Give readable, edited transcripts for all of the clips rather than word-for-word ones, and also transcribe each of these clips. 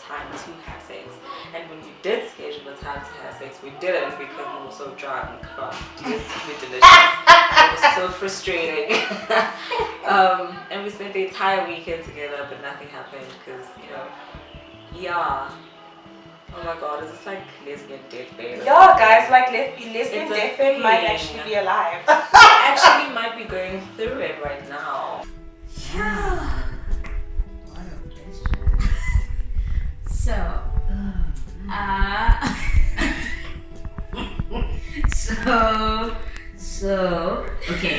time to have sex. And when we did schedule a time to have sex, we didn't because we were so dry and delicious. It was so frustrating. And we spent the entire weekend together, but nothing happened because, yeah. Oh my god, is this like lesbian deathbed? Yeah, guys, like lesbian deathbed might actually be alive. Actually might be going through it right now. Yeah. What a question. So, okay.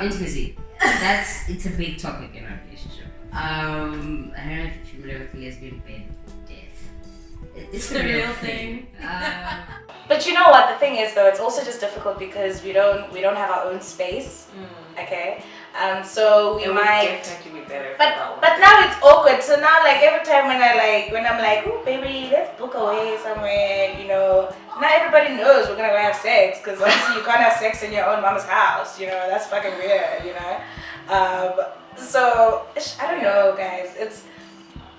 Intimacy. It's a big topic in our relationship. I don't know if you're familiar with lesbian bed death. It's a real thing. But you know what the thing is though, it's also just difficult because we don't have our own space. Okay. So we might definitely be better. But now it's awkward. So now like every time when I'm like, oh baby, let's book away somewhere, now everybody knows we're gonna go have sex because obviously you can't have sex in your own mama's house, that's fucking weird, So I don't know, guys. It's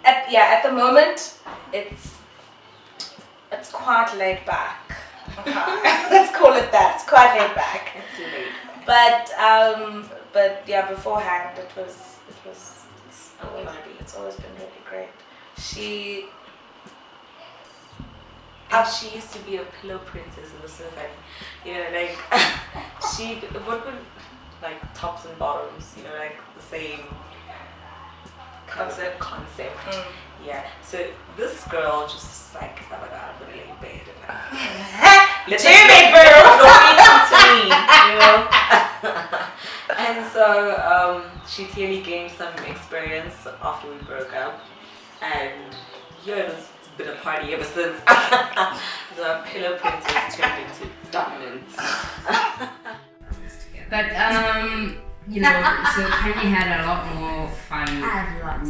at the moment it's quite laid back. Let's call it that. It's quite laid back. It's too late. But yeah, beforehand it's always been really great. She used to be a pillow princess. It was so funny. Like she what would like tops and bottoms, like the same concept. Yeah. So this girl just like, oh my god, I'm gonna lay in bed and like And so she clearly gained some experience after we broke up, and it's been a party ever since. The pillow princess turned into dominance. But so Kanye had a lot more fun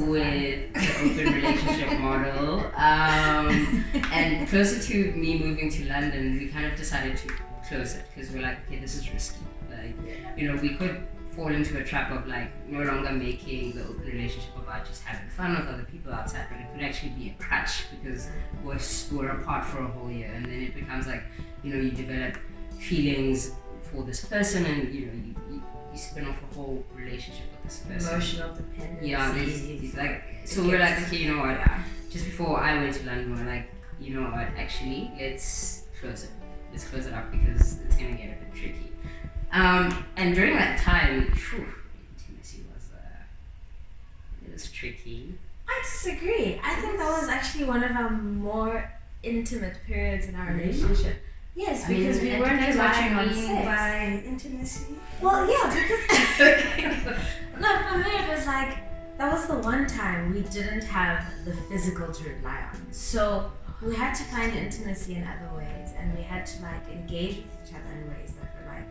with the open relationship model. And closer to me moving to London, we kind of decided to close it because we're like, okay, this is risky. Like, we could fall into a trap of like no longer making the open relationship about just having fun with other people outside, but it could actually be a crutch because we're apart for a whole year, and then it becomes like, you develop feelings for this person, and you spin off a whole relationship with this person. Emotional dependency. Yeah, like so we're like, okay, you know what? Just before I went to London, we're like, you know what? Actually, let's close it. Let's close it up because it's gonna get a bit tricky. And during that time, intimacy was tricky. I disagree. I think that was actually one of our more intimate periods in our relationship. Yes, because we weren't watching on sex. By intimacy. Well, yeah, because no, for me it was like that was the one time we didn't have the physical to rely on. So we had to find intimacy in other ways, and we had to like engage with each other in ways that were like,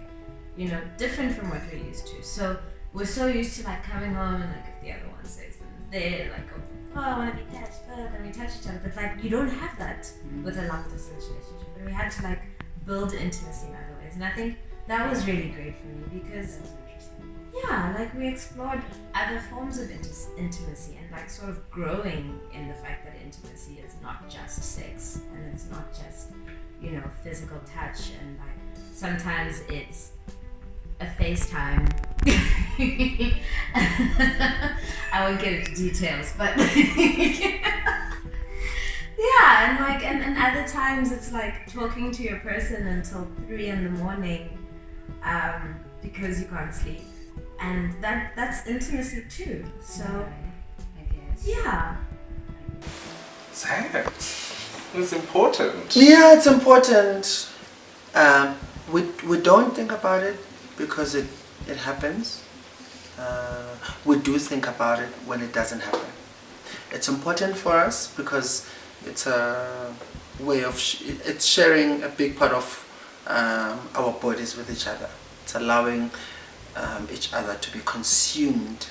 different from what we're used to. So we're so used to like coming home and like if the other one says something, they're like, oh, I want to be touched, and we touch each other. But like you don't have that with a long distance relationship. And we had to like build intimacy in other ways, and I think that was really great for me because like we explored other forms of intimacy and like sort of growing in the fact that intimacy is not just sex and it's not just physical touch, and like sometimes it's a FaceTime. I won't get into details, but yeah, and like and other times it's like talking to your person until 3 a.m, because you can't sleep, and that's intimacy too. So I guess. Yeah. Sex. It's important. Yeah, it's important. We don't think about it because it happens. We do think about it when it doesn't happen. It's important for us because it's a way of it's sharing a big part of our bodies with each other. It's allowing each other to be consumed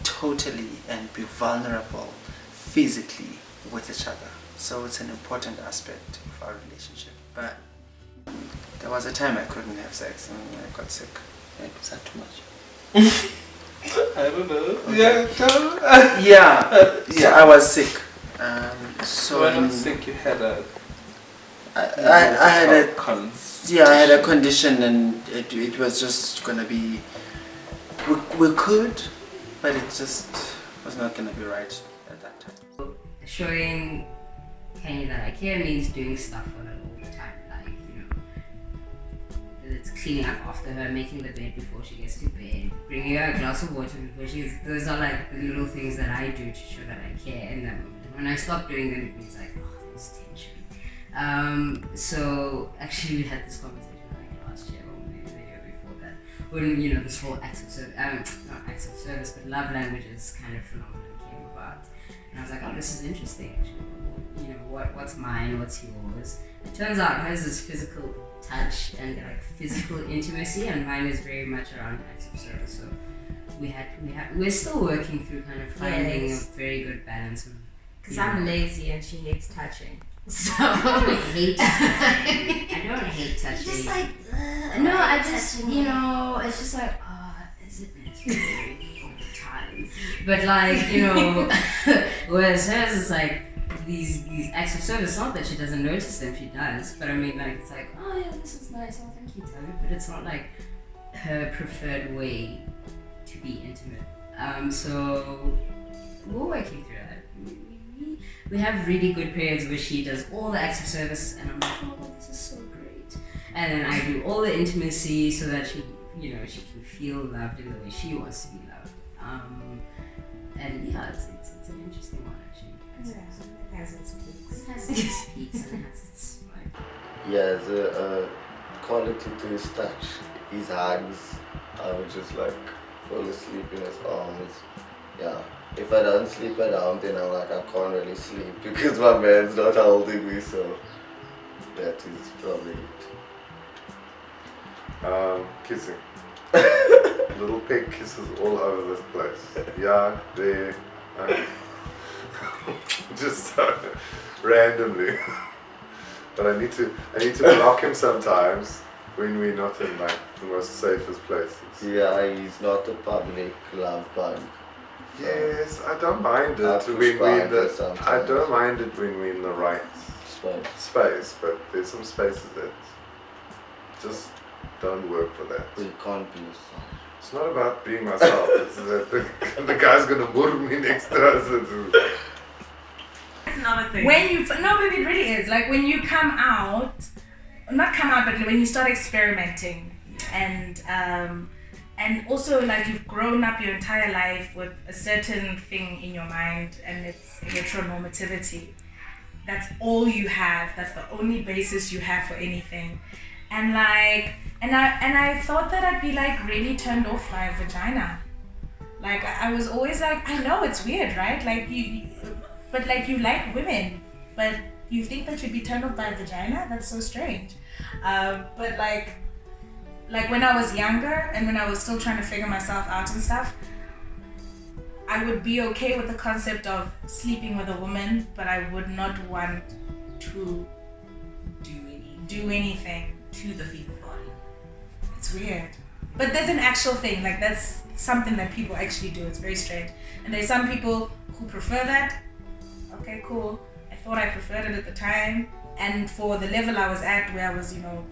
totally and be vulnerable physically with each other. So it's an important aspect of our relationship. But there was a time I couldn't have sex and I got sick. Was that too much? I don't know. Okay. Yeah. So I was sick. So I don't think you had a. I had a cons. yeah, I had a condition, and it was just gonna be. We could, but it just was not gonna be right at that time. Showing Kenny that I care means doing stuff for her all the time, like, you know, it's cleaning up after her, making the bed before she gets to bed, bringing her a glass of water before she's. Those are like the little things that I do to show that I care in that moment. And when I stop doing them, it's like, oh, there's tension. So actually, we had this conversation like last year or maybe the year before that, when, you know, this whole acts of service, not acts of service, but love languages kind of phenomenon came about. And I was like, oh, this is interesting actually. You know, what's mine, what's yours? It turns out hers is physical touch and like physical intimacy, and mine is very much around acts of service. So we're still working through kind of finding a very good balance. Because I'm lazy and she hates touching. So I don't hate touching. just like no, I just, you know, it's just like, oh, is it necessary all the time? But like, you know, whereas hers is like these acts of service, not that she doesn't notice them, she does, but I mean, like, it's like, oh yeah, this is nice, oh thank you, Toby, but it's not like her preferred way to be intimate. So we're working through that. We have really good periods where she does all the acts of service, and I'm like, oh, this is so great. And then I do all the intimacy so that she, you know, she can feel loved in the way she wants to be loved. And yeah, it's an interesting one actually. it has its peaks. It has its peaks and it has its like. Yeah, the quality to his touch, his hugs. I would just like fall asleep in his arms. Yeah. If I don't sleep at home, then I'm like, I can't really sleep because my man's not holding me, so that is probably it. Kissing. Little pig kisses all over this place. Yeah, there. Just randomly. But I need to block him sometimes when we're not in like the most safest places. Yeah, he's not a public love bug. Yes, I don't mind it I don't mind it when we're in the right space, but there's some spaces that just don't work for that. You can't be yourself. It's not about being myself. It's that the guy's gonna murder me next to us. It's another thing. When you no, but it really is like when you come out, not come out, but when you start experimenting, and also like you've grown up your entire life with a certain thing in your mind, and it's heteronormativity. That's all you have. That's the only basis you have for anything. And like, and I thought that I'd be like really turned off by a vagina. Like I was always like, I know it's weird, right? Like but like you like women, but you think that you'd be turned off by a vagina? That's so strange. But like when I was younger and when I was still trying to figure myself out and stuff, I would be okay with the concept of sleeping with a woman, but I would not want to do anything to the female body. It's weird. But there's an actual thing, like that's something that people actually do. It's very strange. And there's some people who prefer that. Okay, cool. I thought I preferred it at the time. And for the level I was at, where I was, you know,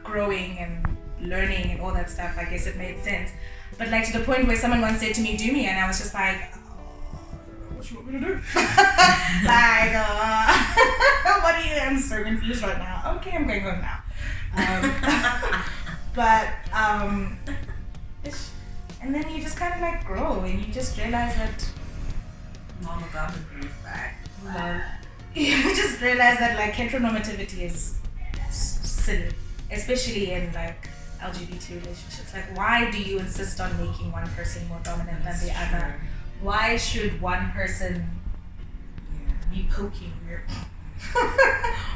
growing and learning and all that stuff, I guess it made sense. But like to the point where someone once said to me, do me, and I was just like, what you want me to do? Like, what are you? I'm so confused right now. Okay, I'm going home now. And then you just kind of like grow and you just realize that Mama got the groove back. You just realize that like heteronormativity is silly, especially in like LGBT relationships. Like, why do you insist on making one person more dominant than the other? Why should one person be poking your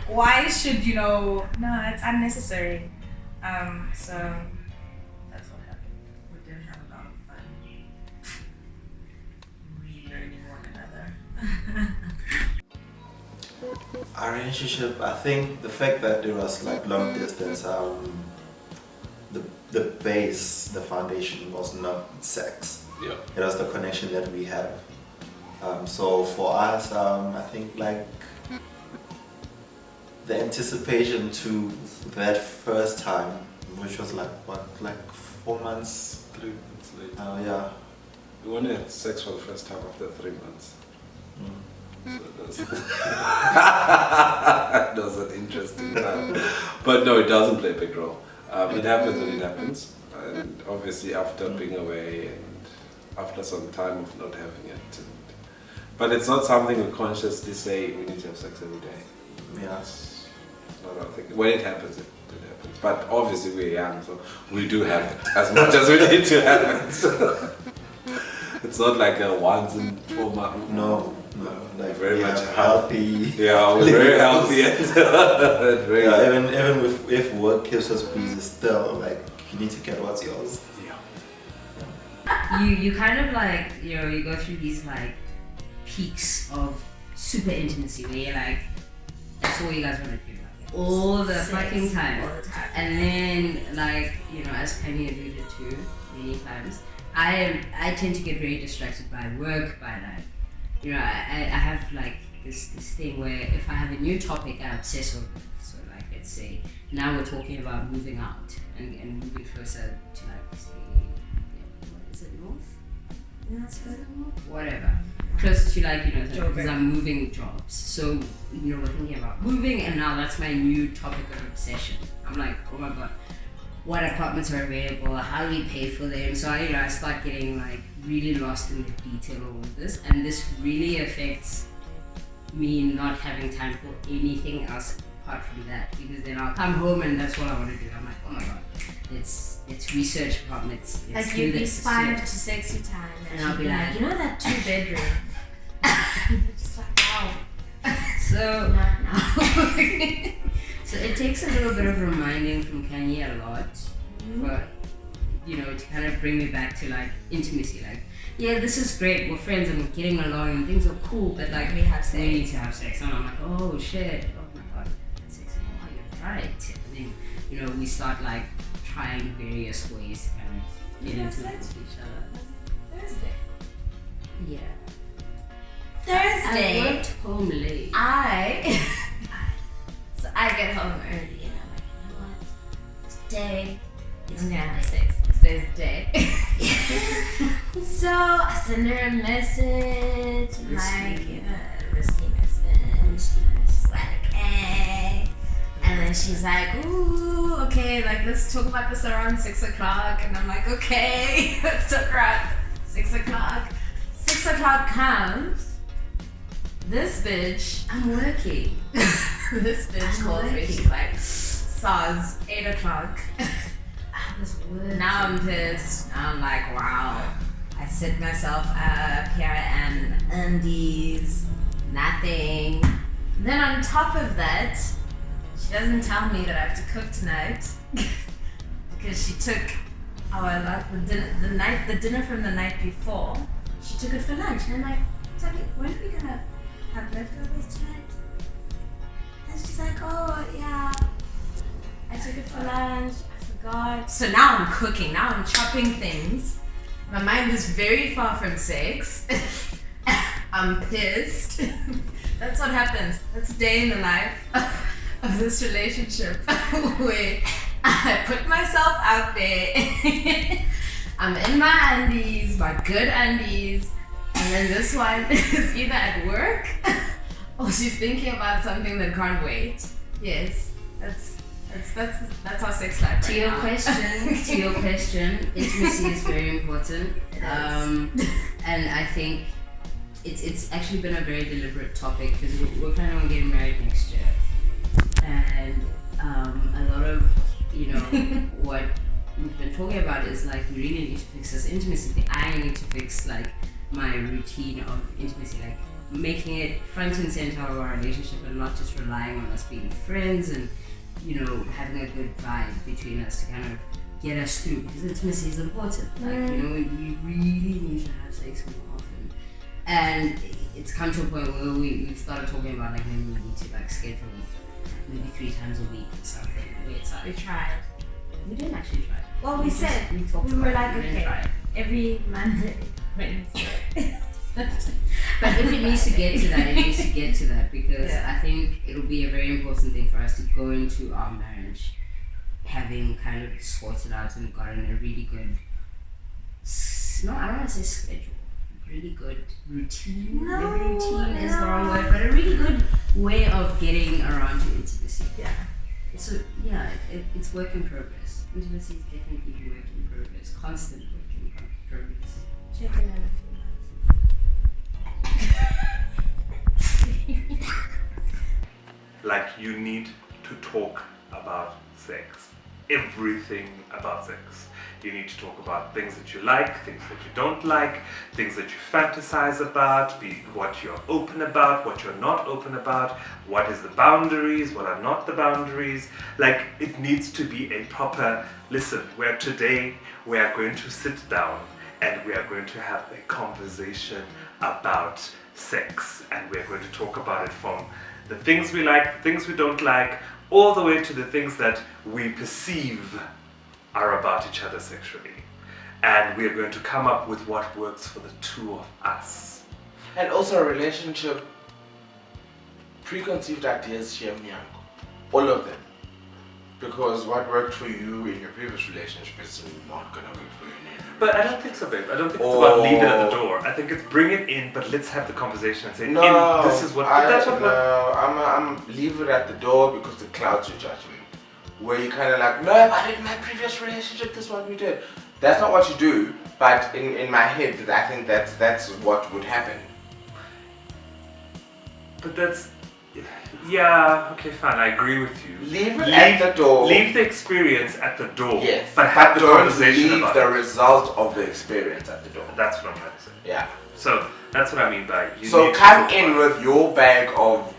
why should, you know, no, it's unnecessary. So that's what happened. We did have a lot of fun relearning one another. Our relationship, I think the fact that there was like long distance, the base, the foundation was not sex. Yeah. It was the connection that we have. So for us, I think like the anticipation to that first time, which was like 4 months, 3 months later. yeah. We only had sex for the first time after 3 months. So that was an interesting time. But no, it doesn't play a big role. It happens when it happens. And obviously after being away and after some time of not having it. But it's not something we consciously say we need to have sex every day. Yeah. It's not our thing. When it happens, it happens. But obviously we're young, so we do have it as much as we need to have it. It's not like a once in 4 months. No. Like very much healthy. Yeah, we're very healthy. Very even if work keeps us busy, still like you need to get what's yours. You kind of like, you go through these like peaks of super intimacy where you're like, that's all you guys want to do, like, all the fucking time. And then like, as Penny alluded to many times, I tend to get very distracted by work, by like, I have like this thing where if I have a new topic I obsess over. So like, let's say now we're talking about moving out and moving closer to like, say, what is it, north? Whatever. Close to like, because I'm moving jobs. So, we're thinking about moving, and now that's my new topic of obsession. I'm like, oh my god, what apartments are available, how do we pay for them? So I start getting like really lost in the detail of all of this, and this really affects me not having time for anything else apart from that, because then I'll come home and that's what I want to do. I'm like, oh my god, it's research apartments. Like you'd be 5 to 6 your time, and I'll be like, that 2-bedroom. Just like, wow. So so it takes a little bit of reminding from Kanye a lot, but to kind of bring me back to like intimacy. Like, yeah, this is great, we're friends and we're getting along and things are cool, but like we need to have sex. And I'm like, oh shit, oh my god, sex, you're right. And then we start like trying various ways to kind of get into it with each other. Thursday. Yeah. Thursday. I worked home late. So I get home early and I'm like, you know what? Today is gonna have sex. Today's the day. So I send her a message, like a risky message. She's like, hey. And then she's like, ooh, okay, like let's talk about this around 6 o'clock. And I'm like, okay, let's talk around 6 o'clock. 6 o'clock comes. This bitch, I'm working. This bitch calls me. She's like, Saz, 8 o'clock. I was working. Now I'm pissed. I'm like, wow. I sit myself up. Here I am in undies. Nothing. Then on top of that, she doesn't tell me that I have to cook tonight because she took the dinner from the night before. She took it for lunch, and I'm like, Tubby, when are we gonna have leftovers tonight? And she's like, oh yeah, I took it for lunch, I forgot. So now I'm cooking, now I'm chopping things. My mind is very far from sex. I'm pissed. That's what happens. That's a day in the life of this relationship where I put myself out there. I'm in my undies, my good undies, and then this one is either at work or she's thinking about something that can't wait. Yes, that's our sex life. To your question, intimacy is very important. And I think it's actually been a very deliberate topic because we're planning on getting married next year, and a lot of what we've been talking about is like we really need to fix this intimacy. I need to fix like my routine of intimacy, like making it front and center of our relationship and not just relying on us being friends and having a good vibe between us to kind of get us through, because intimacy is important. Like we really need to have sex more often, and it's come to a point where we've started talking about like maybe we need to like schedule maybe 3 times a week or something. Where it's like We tried. we didn't actually try. Well, we said talked we were about like, it, we didn't okay, try it. every Monday, Wednesday. But if it needs to get to that, it needs to get to that because I think it'll be a very important thing for us to go into our marriage having kind of sorted out and gotten a really good, no, I don't want to say schedule, really good routine. No, Maybe routine is the wrong word, but a really good way of getting around to intimacy. Yeah. So it's work in progress. Intimacy is definitely work in progress, constant work in progress. Check in a few months. Like, you need to talk about sex. Everything about sex. You need to talk about things that you like, things that you don't like, things that you fantasize about, what you're open about, what you're not open about, what is the boundaries, what are not the boundaries. Like, it needs to be a proper, listen, where today we are going to sit down and we are going to have a conversation about sex, and we're going to talk about it from the things we like, the things we don't like, all the way to the things that we perceive are about each other sexually. And we're going to come up with what works for the two of us. And also a relationship, preconceived ideas, all of them. Because what worked for you in your previous relationship is not gonna work for you now. But I don't think so, babe. I don't think it's about leave it at the door. I think it's bring it in, but let's have the conversation and say, no, this is what. I'm leave it at the door because the clouds are judging. Where you kind of like, no, but in my previous relationship, this is what we did. That's not what you do, but in my head, I think that's what would happen. But that's, yeah, okay, fine, I agree with you. Leave it at the door. Leave the experience at the door. Yes, but have the don't conversation leave about the it. result of the experience at the door. That's what I'm trying to say. Yeah. So that's what I mean by you. So need come to in with your bag of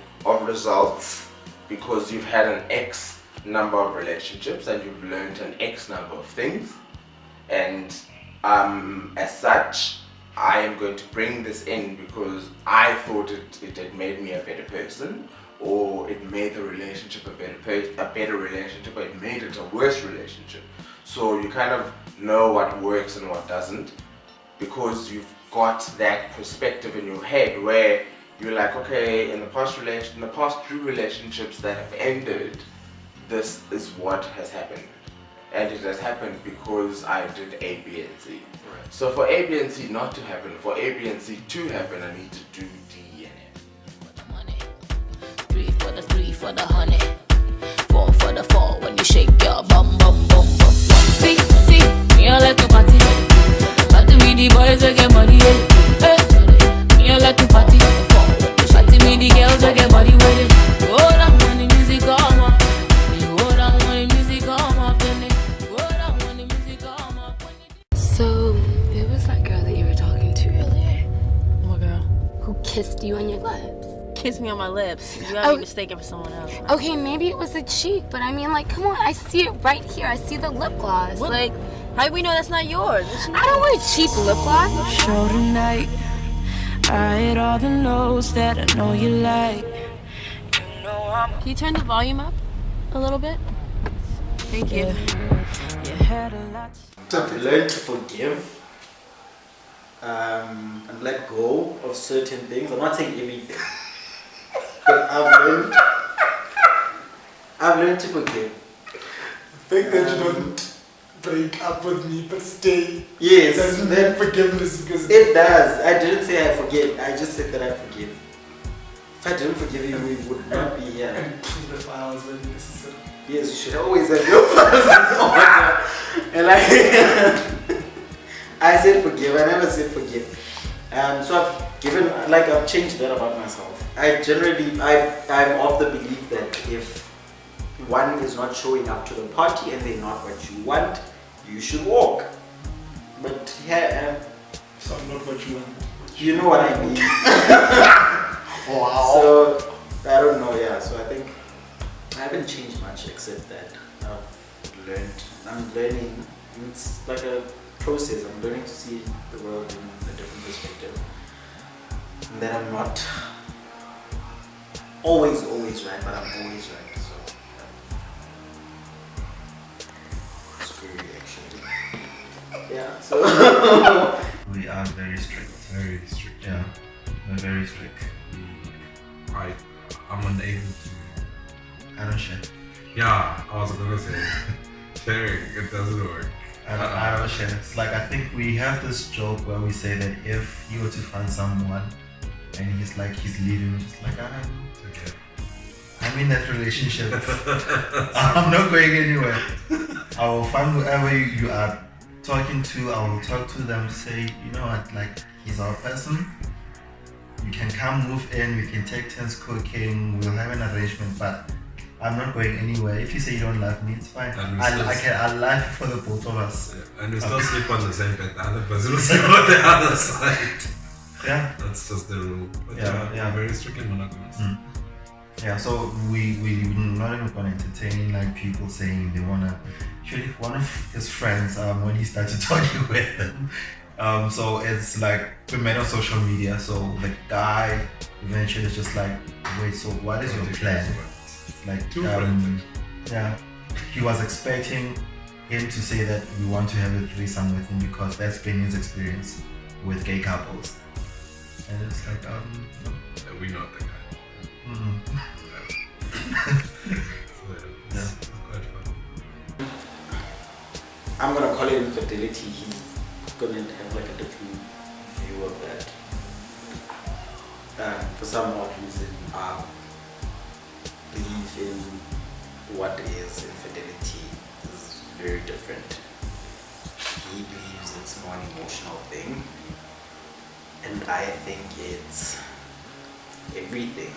results because you've had an X number of relationships and you've learned an X number of things, and as such I am going to bring this in because I thought it had made me a better person, or it made the relationship a better relationship, or it made it a worse relationship. So you kind of know what works and what doesn't because you've got that perspective in your head where you're like, okay, in the past 2 relationships that have ended, this is what has happened, and it has happened because I did A, B, and C. Right. So for A, B, and C not to happen, for A, B, and C to happen, I need to do D and F. 3 for the 3 for the honey, 4 for the 4 when you shake your bum bum bum bum. See, me I like to party, party with the boys that get money. Me I like to party, party with the girls that get body with it. Oh, that money music come up. So, it was that girl that you were talking to earlier. What girl? Who kissed you on your lips. Kiss me on my lips. You gotta be mistaken for someone else. Right? Okay, maybe it was the cheek, but I mean, like, come on, I see it right here. I see the lip gloss. What? Like, how do we know that's not yours? I don't wear cheap lip gloss. Show tonight, I hit all the notes that I know you like. You know I'm. Can you turn the volume up a little bit? Thank you. You had a lot. I've learned to forgive and let go of certain things. I'm not saying everything, but I've learned to forgive. The fact that you don't break up with me but stay. Yes, doesn't mean forgiveness because it does. I didn't say I forget. I just said that I forgive. If I didn't forgive you, we would not be here. And keep the files when necessary. Yes, you should always have your files in order. And like I said forgive, I never said forgive. So I've changed that about myself. I'm of the belief that if one is not showing up to the party and they're not what you want, you should walk. But yeah, so I'm not what you want. You know what I mean. Wow. So I don't know, yeah. So I think I haven't changed much except that I'm learning. It's like a process. I'm learning to see the world in a different perspective. And that I'm not always right, but I'm always right. So scary actually. Yeah. So we are very strict. Very strict. Yeah, we're very strict. I'm unable to. I don't share. Yeah, I was gonna say sharing. It doesn't work. I don't share. It's like I think we have this joke where we say that if you were to find someone and he's leaving, it's like I'm in that relationship. I'm not going anywhere. I will find whoever you are talking to. I will talk to them, say, you know what, like he's our person. You can come move in, we can take turns cooking, we'll have an arrangement, but I'm not going anywhere. If you say you don't love me, it's fine. I'll love for the both of us. Yeah. And we still sleep on the same bed. The other person will sleep on the other side. Yeah. That's just the rule. But yeah. Very strictly monogamous. Yeah, so we're not even gonna entertain like people saying they wanna. Actually, one of his friends, when he started talking with them, so it's like we met on social media. So the guy eventually is just like, wait, so what is your plan? Like, yeah, he was expecting him to say that we want to have a threesome with him because that's been his experience with gay couples. And it's like, no. We know the guy. Yeah. Quite fun. I'm gonna call it infidelity. He's gonna have like a different view of that. For some odd reason, I believe in what is infidelity is very different. He believes it's more an emotional thing, and I think it's everything.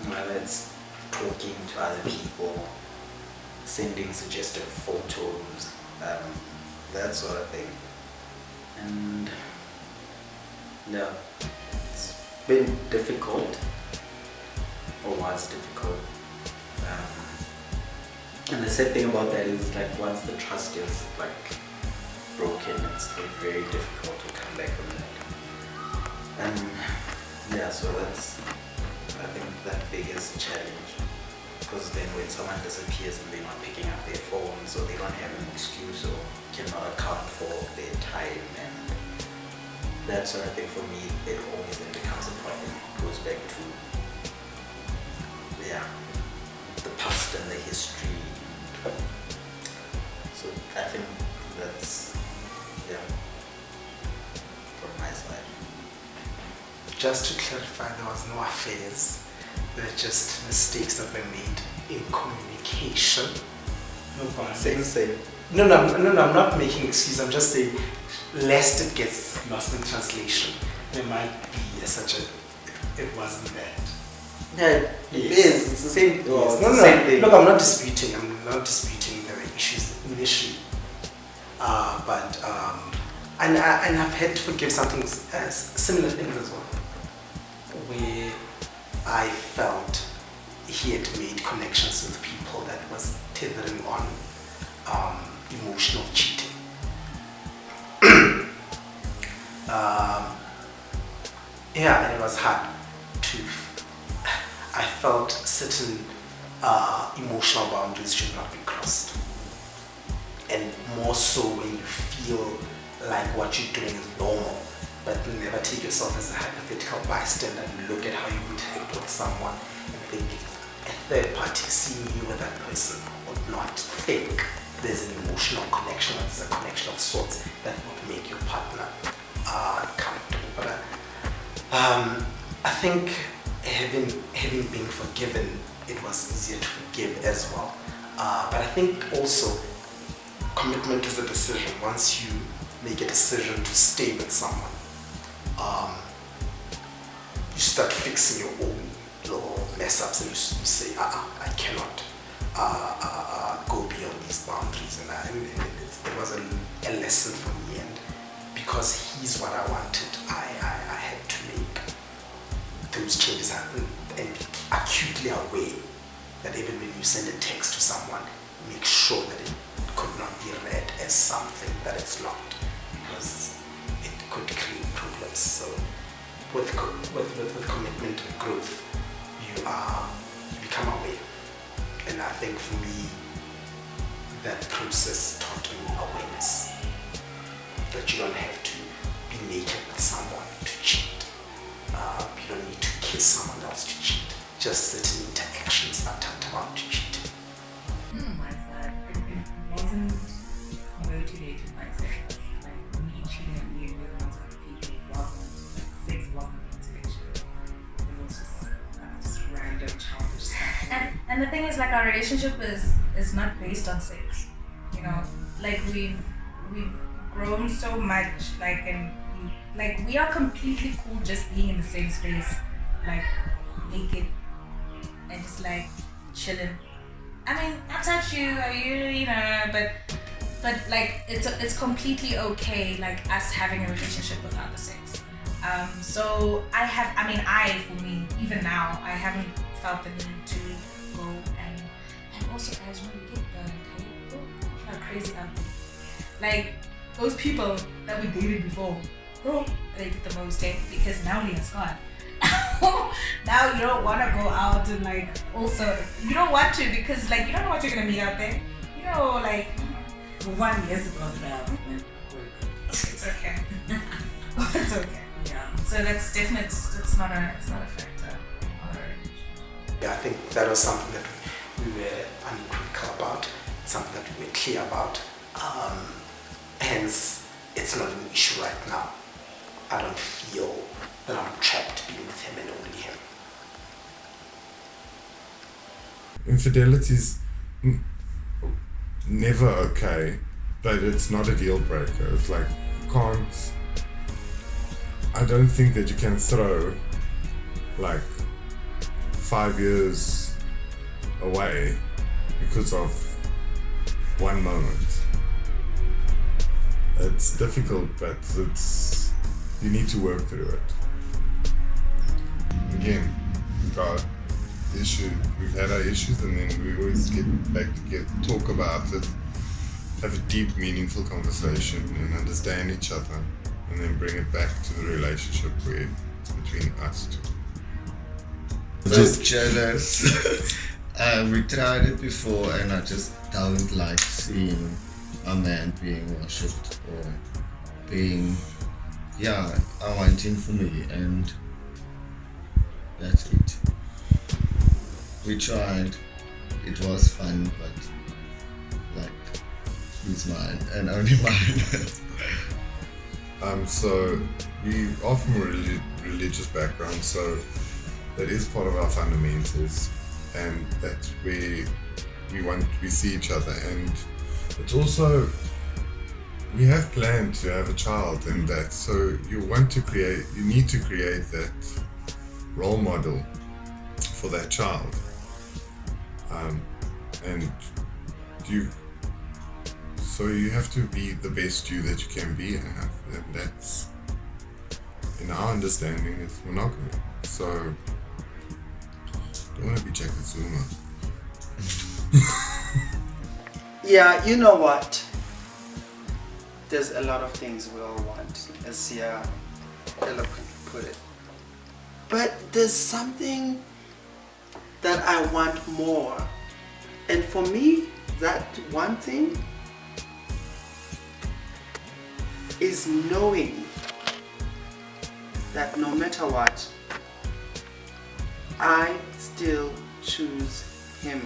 Whether it's talking to other people, sending suggestive photos, that sort of thing. And yeah, it's been difficult, or was difficult. And the sad thing about that is like once the trust is like broken, it's very difficult to come back from that. And yeah, so that's I think the biggest challenge, because then when someone disappears and they're not picking up their phone, so they don't have an excuse or cannot account for their time and that sort of thing, for me it always then becomes a problem. It goes back to the past and the history. So I think that's from my side. Just to clarify, there was no affairs. There were just mistakes that were made in communication. No violence. Same. No, I'm not making excuses. I'm just saying, lest it gets lost in translation, there might be it wasn't that. Yeah, it is. It's the same. Well, no, same thing. Look, I'm not disputing there were issues initially, and I've had to forgive something similar things as well, where I felt he had made connections with people that was tethering on emotional cheating. And it was hard to. I felt certain emotional boundaries should not be crossed, and more so when you feel like what you're doing is normal, but never take yourself as a hypothetical bystander and look at how you interact with someone and think a third party seeing you with that person would not think there's an emotional connection, or there's a connection of sorts that would make your partner comfortable. But I think having been forgiven, it was easier to forgive as well. But I think also commitment is a decision. Once you make a decision to stay with someone, you start fixing your own little mess ups, and you say, I cannot go beyond these boundaries. And it was a lesson for me, and because he's what I wanted, I had to make those changes and be acutely aware that even when you send a text to someone, make sure that it could not be read as something that it's not, because it could create problems. So with commitment and growth, you become aware. And I think for me, that process taught me awareness, that you don't have to be naked with someone to cheat. kiss someone else to cheat. Just certain interactions that tantamount to cheating. On my side, it wasn't motivated by sex. Like me cheating on you with other people wasn't, like sex wasn't motivation. It was just random childish stuff. And the thing is, like, our relationship is not based on sex. You know, like we've grown so much, like, and like we are completely cool just being in the same space, like naked and just like chilling. I mean, I touch you, you know, but like it's completely okay, like us having a relationship without the sex. So for me, even now, I haven't felt the need to go and also, guys, when we get done, okay, are crazy out there. Like those people that we dated before, bro, they did the most, because now we are scarred. Now you don't want to go out and like, also you don't want to, because like you don't know what you're gonna meet out there. You know, like 1 year ago now. It's okay. It's okay. Yeah. So that's not a factor. Yeah, I think that was something that we were unequivocal about, something that we were clear about. Hence, it's not an issue right now. I don't feel that I'm trapped being with him and only him. Infidelity is never okay, but it's not a deal breaker. It's like, I don't think that you can throw like 5 years away because of one moment. It's difficult, but you need to work through it. Again, we've had our issues, and then we always get back together, talk about it, have a deep, meaningful conversation and understand each other, and then bring it back to the relationship where it's between us two. Just jealous. We tried it before, and I just don't like seeing a man being worshipped or being, I want him for me, and that's it. We tried, it was fun, but like, he's mine and only mine. So we are from a religious background, so that is part of our fundamentals, and that's where we see each other, and it's also, we have planned to have a child, and that, so you need to create that role model for that child, so you have to be the best you that you can be, and that's, in our understanding, is monogamy. So don't want to be Jacob Zuma. Yeah, you know what? There's a lot of things we all want, as Sia eloquently put it. But there's something that I want more. And for me, that one thing is knowing that no matter what, I still choose him.